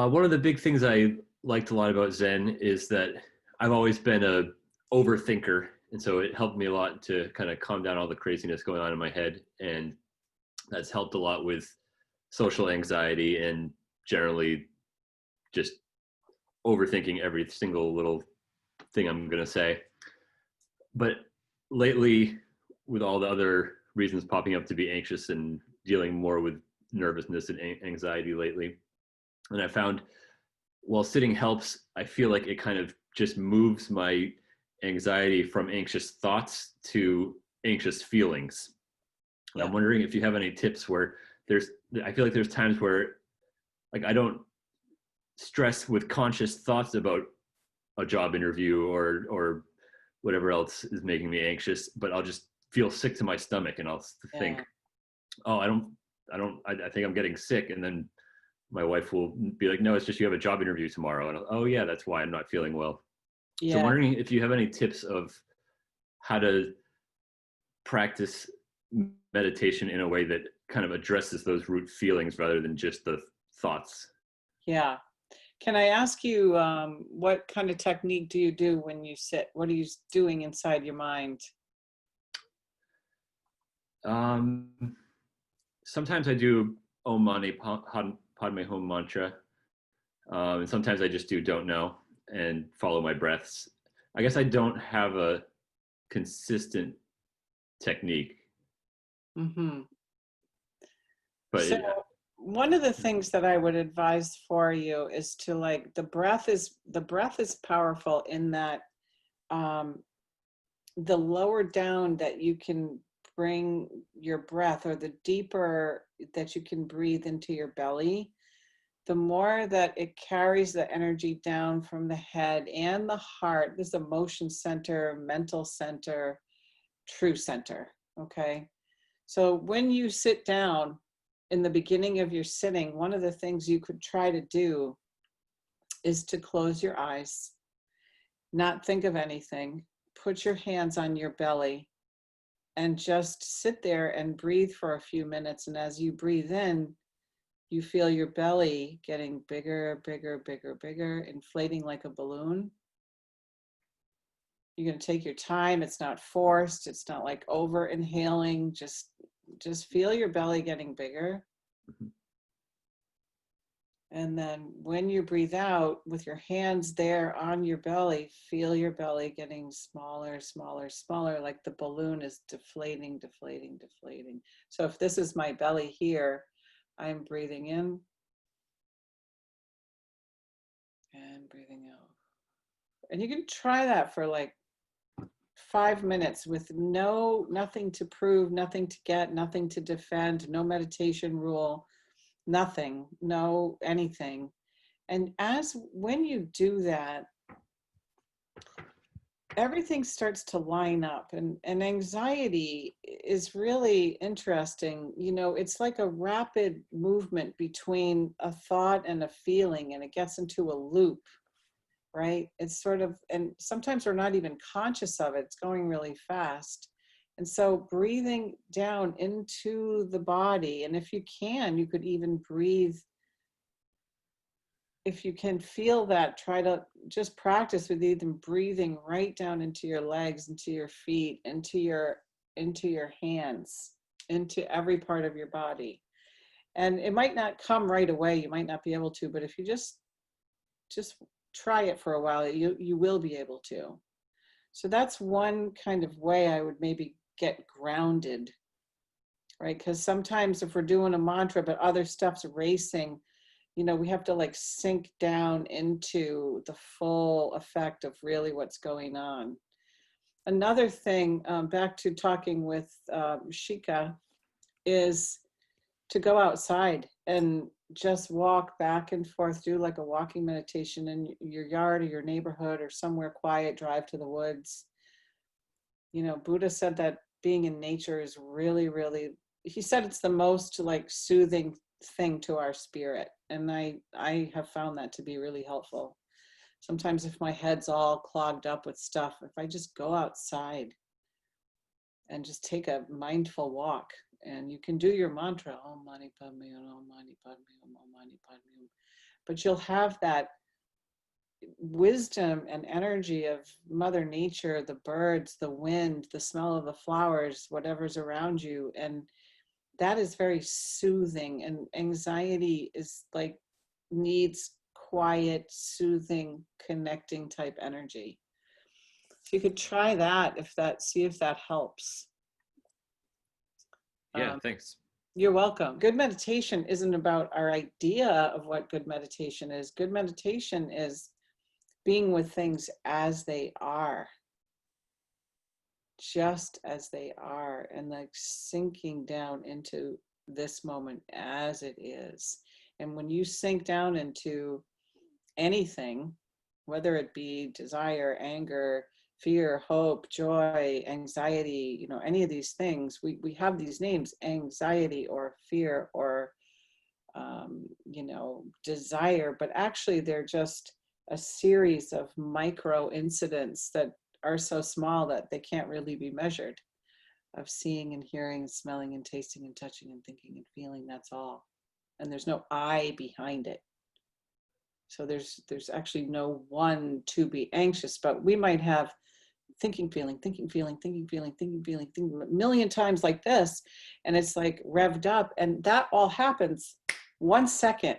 One of the big things I liked a lot about Zen is that I've always been a overthinker, and so it helped me a lot to kind of calm down all the craziness going on in my head, and that's helped a lot with social anxiety and generally just overthinking every single little thing I'm going to say. But lately, with all the other reasons popping up to be anxious and dealing more with nervousness and anxiety lately, and I found while sitting helps, I feel like it kind of just moves my anxiety from anxious thoughts to anxious feelings. And Yeah. I'm wondering if you have any tips where I feel like there's times where like I don't stress with conscious thoughts about a job interview or whatever else is making me anxious, but I'll just feel sick to my stomach and I'll think, Yeah. oh, I think I'm getting sick. And then my wife will be like, no, it's just you have a job interview tomorrow. And oh yeah, that's why I'm not feeling well. So I'm Yeah. wondering if you have any tips of how to practice meditation in a way that kind of addresses those root feelings rather than just the thoughts. Yeah. Can I ask you, what kind of technique do you do when you sit? What are you doing inside your mind? Um, Sometimes I do Om Mani Padme Hum mantra, and sometimes I just do don't know and follow my breaths. I guess I don't have a consistent technique, Hmm. but So one of the things that I would advise for you is to like the breath is powerful in that um, the lower down that you can bring your breath, or the deeper that you can breathe into your belly, the more that it carries the energy down from the head and the heart. This is emotion center, mental center, true center. Okay. So when you sit down in the beginning of your sitting, one of the things you could try to do is to close your eyes, not think of anything, put your hands on your belly, and just sit there and breathe for a few minutes. And as you breathe in, you feel your belly getting bigger, bigger, bigger, bigger, inflating like a balloon. You're going to take your time. It's not forced. It's not like over inhaling. Just feel your belly getting bigger. And then when you breathe out with your hands there on your belly, feel your belly getting smaller, smaller, smaller, like the balloon is deflating, deflating, deflating. So if this is my belly here, I'm breathing in and breathing out. And you can try that for like 5 minutes with nothing to prove, nothing to get, nothing to defend, no meditation rule, nothing, no anything. And when you do that, everything starts to line up, and anxiety is really interesting. It's like a rapid movement between a thought and a feeling, and it gets into a loop, right? It's sort of, and sometimes we're not even conscious of it. It's going really fast. And so breathing down into the body, and if you can, you could even breathe. If you can feel that, try to just practice with even breathing right down into your legs, into your feet, into your hands, into every part of your body. And it might not come right away. You might not be able to, but if you just try it for a while, you will be able to. So that's one kind of way I would maybe get grounded, right? Because sometimes if we're doing a mantra, but other stuff's racing, we have to like sink down into the full effect of really what's going on. Another thing, back to talking with Shika, is to go outside and just walk back and forth, do like a walking meditation in your yard or your neighborhood or somewhere quiet, drive to the woods. Buddha said that being in nature is really, really, he said it's the most like soothing thing to our spirit. And I have found that to be really helpful. Sometimes if my head's all clogged up with stuff, if I just go outside and just take a mindful walk, and you can do your mantra, Om Mani Padme Hum, Om Mani Padme Hum, Om Mani Padme Hum. but you'll have that wisdom and energy of Mother Nature, the birds, the wind, the smell of the flowers, whatever's around you. And that is very soothing. And anxiety is like, needs quiet, soothing, connecting type energy. So you could try that, see if that helps. Yeah, thanks. You're welcome. Good meditation isn't about our idea of what good meditation is. Good meditation is being with things as they are, just as they are, and like sinking down into this moment as it is. And when you sink down into anything, whether it be desire, anger, fear, hope, joy, anxiety, you know, any of these things, we have these names, anxiety or fear or, you know, desire, but actually they're just a series of micro incidents that are so small that they can't really be measured, of seeing and hearing and smelling and tasting and touching and thinking and feeling. That's all. And there's no I behind it. So there's actually no one to be anxious, but we might have thinking, feeling, thinking, feeling, thinking, feeling, thinking, feeling, thinking a million times like this. And it's like revved up, and that all happens 1 second,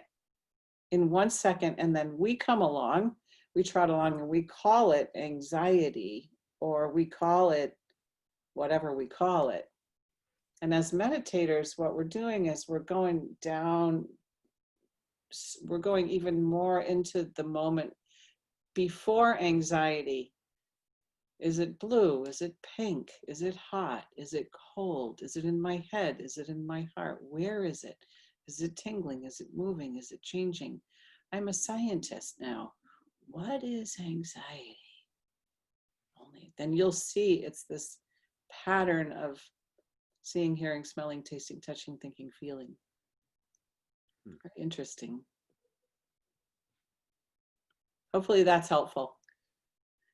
in 1 second. And then we come along, we trot along, and we call it anxiety, or we call it whatever we call it. And as meditators, what we're doing is we're going down, we're going even more into the moment before anxiety. Is it blue? Is it pink? Is it hot? Is it cold? Is it in my head? Is it in my heart? Where is it? Is it tingling? Is it moving? Is it changing? I'm a scientist now. What is anxiety? Only then you'll see it's this pattern of seeing, hearing, smelling, tasting, touching, thinking, feeling. Very interesting. Hopefully that's helpful.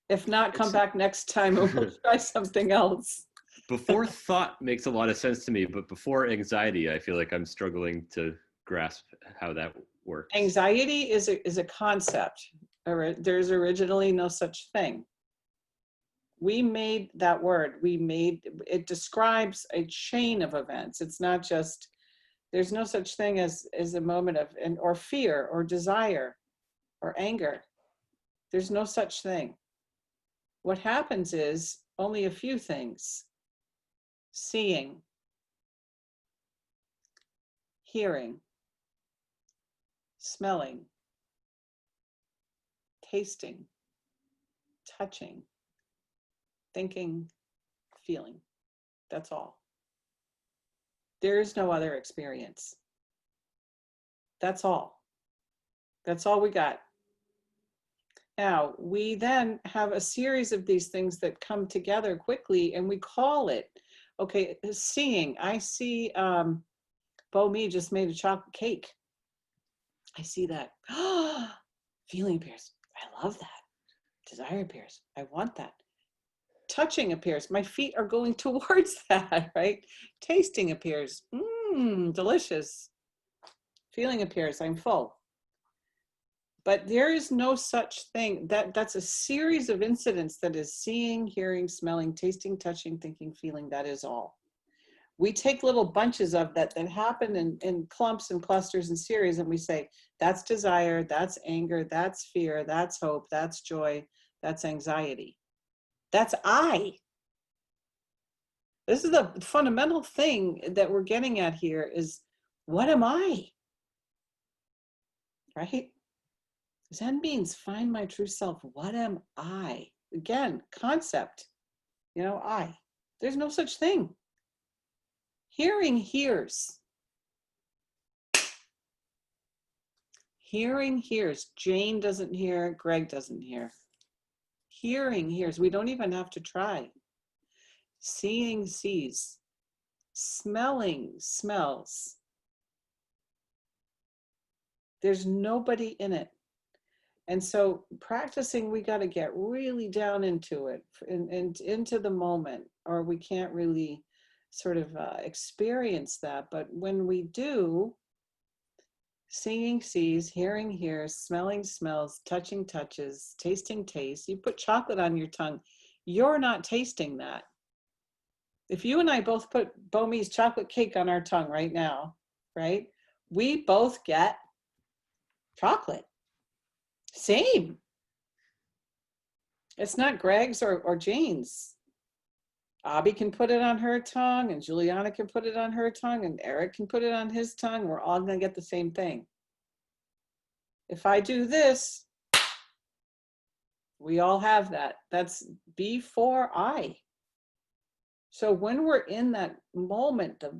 If not, come back next time and we'll try something else. Before thought makes a lot of sense to me, but before anxiety, I feel like I'm struggling to grasp how that works. Anxiety is a concept. There's originally no such thing. We made that word. It describes a chain of events. It's not just, there's no such thing as a moment of, or fear or desire or anger. There's no such thing. What happens is only a few things: seeing, hearing, smelling, tasting, touching, thinking, feeling. That's all. There is no other experience. That's all. That's all we got. Now, we then have a series of these things that come together quickly, and we call it, okay, seeing. I see Bo Me just made a chocolate cake. I see that. Feeling appears. I love that. Desire appears. I want that. Touching appears. My feet are going towards that, right? Tasting appears. Delicious. Feeling appears. I'm full. But there is no such thing. That's a series of incidents that is seeing, hearing, smelling, tasting, touching, thinking, feeling. That is all. We take little bunches of that happen in clumps and clusters and series, and we say, that's desire, that's anger, that's fear, that's hope, that's joy, that's anxiety. That's I. This is the fundamental thing that we're getting at here is, what am I? Right? Zen means find my true self. What am I? Again, concept. I. There's no such thing. Hearing hears. Hearing hears. Jane doesn't hear. Greg doesn't hear. Hearing hears. We don't even have to try. Seeing sees. Smelling smells. There's nobody in it. And so practicing, we got to get really down into it and into the moment, or we can't really sort of experience that. But when we do, Seeing sees, hearing hears, smelling smells, touching touches, tasting tastes. You put chocolate on your tongue, you're not tasting that. If you and I both put Bomi's chocolate cake on our tongue right now, right? We both get chocolate. Same. It's not Greg's or Jane's. Abby can put it on her tongue, and Juliana can put it on her tongue, and Eric can put it on his tongue. We're all going to get the same thing. If I do this, we all have that. That's before I. So when we're in that moment, the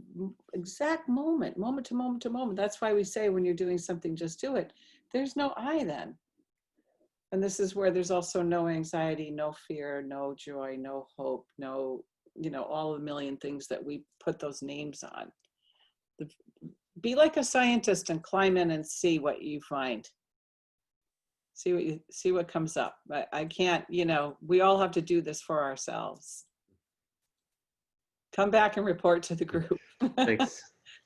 exact moment, moment to moment to moment, that's why we say when you're doing something, just do it. There's no I then. And this is where there's also no anxiety, no fear, no joy, no hope, no, all the million things that we put those names on. Be like a scientist and climb in and see what you find. See what comes up. I can't, we all have to do this for ourselves. Come back and report to the group. Thanks.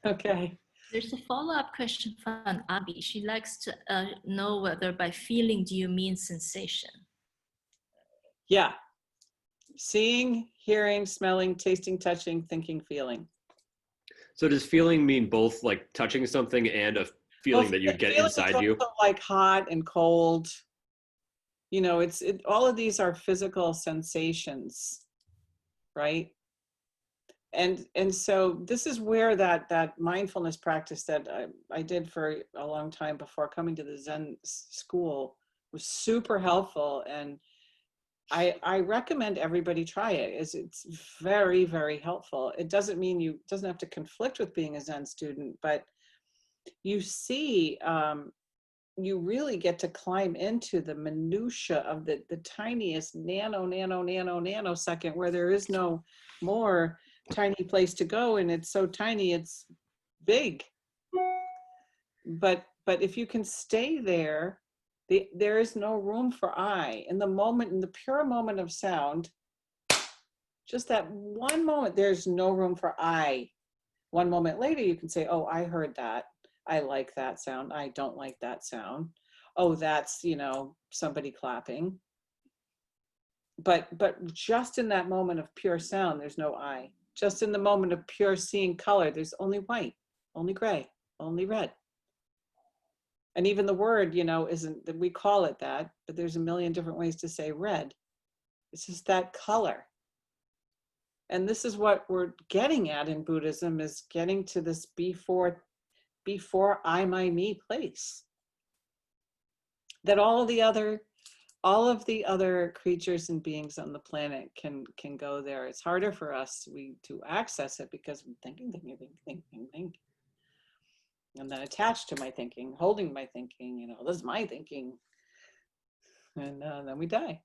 Okay. There's a follow-up question from Abby. She likes to know whether by feeling do you mean sensation? Yeah. Seeing, hearing, smelling, tasting, touching, thinking, feeling. So does feeling mean both like touching something and a feeling that you get inside you? Like hot and cold. All of these are physical sensations, right? And so this is where that mindfulness practice that I did for a long time before coming to the Zen school was super helpful. And I recommend everybody try it. It's very, very helpful. It doesn't mean it doesn't have to conflict with being a Zen student, but you see, you really get to climb into the minutia of the tiniest nanosecond where there is no more tiny place to go, and it's so tiny it's big. But if you can stay there, there is no room for I. In the pure moment of sound, just that one moment, there's no room for I. One moment later, you can say, oh, I heard that. I like that sound. I don't like that sound. Oh, that's, somebody clapping. But just in that moment of pure sound, there's no I. Just in the moment of pure seeing color, there's only white, only gray, only red. And even the word, isn't that we call it that, but there's a million different ways to say red. It's just that color. And this is what we're getting at in Buddhism, is getting to this before I, my, me place. That all of the other creatures and beings on the planet can go there. It's harder for us to access it because we're thinking, and then attached to my thinking, holding my thinking. This is my thinking, and then we die.